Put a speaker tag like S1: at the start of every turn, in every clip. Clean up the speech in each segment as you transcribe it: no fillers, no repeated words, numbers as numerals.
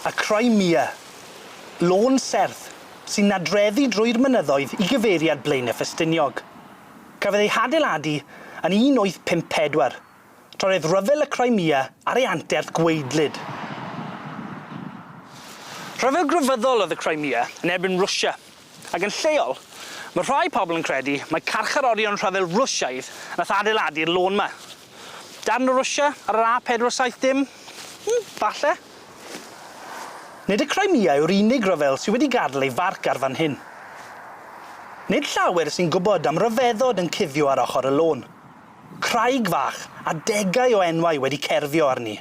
S1: y Crimea, lôn serth sy'n nadreddu drwy'r mynyddoedd i gyfeiriad Blaenau Ffestiniog. Cafodd ei hadeiladu yn 1854, tra oedd rhyfel y Crimea ar ei anterth gweidlyd. Rhyfel grefyddol oedd y Crimea yn erbyn Rwsia, ac yn lleol, mae rhai pobl yn credu mai carcharorion rhyfel Rwsiaidd nath adeiladu'r lôn 'ma. Darn o Rwsia ar yr A470? Falle. Nid y Crimea yw'r unig ryfel sydd wedi gadael ei farc ar fan hyn. Nid llawer sy'n gwybod am ryfeddod yn cuddio ar ochr y lôn. Craig fach a degau o enwau wedi cerfio arni.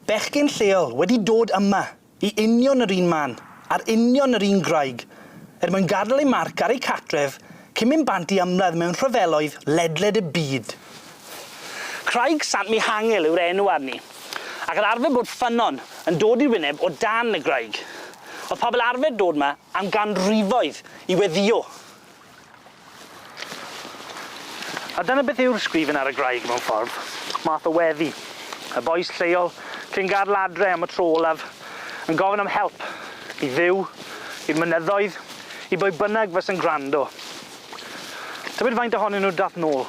S1: Bechgyn lleol wedi dod yma i union yr un man, ar union yr un graig, mwyn gadael ei marc ar ei catref cyn mynd bant i ymladd mewn rhyfeloedd ledled y byd. Craig Sant Mihangel yw'r enw arni, ac yr arfer bod ffynnon yn dod i'r wyneb o dan y graig. Oedd pobl arfer dod yma am ganrifoedd i weddio. A dyna beth yw'r sgrifen ar y graig mewn ffordd, math o weddi. Y bois lleol cyn gadael adre am y tro olaf yn gofyn am help i dduw, i'r mynyddoedd, i bwy bynnag fys yn gwrando. Tybed faint ohonyn nhw dath nôl?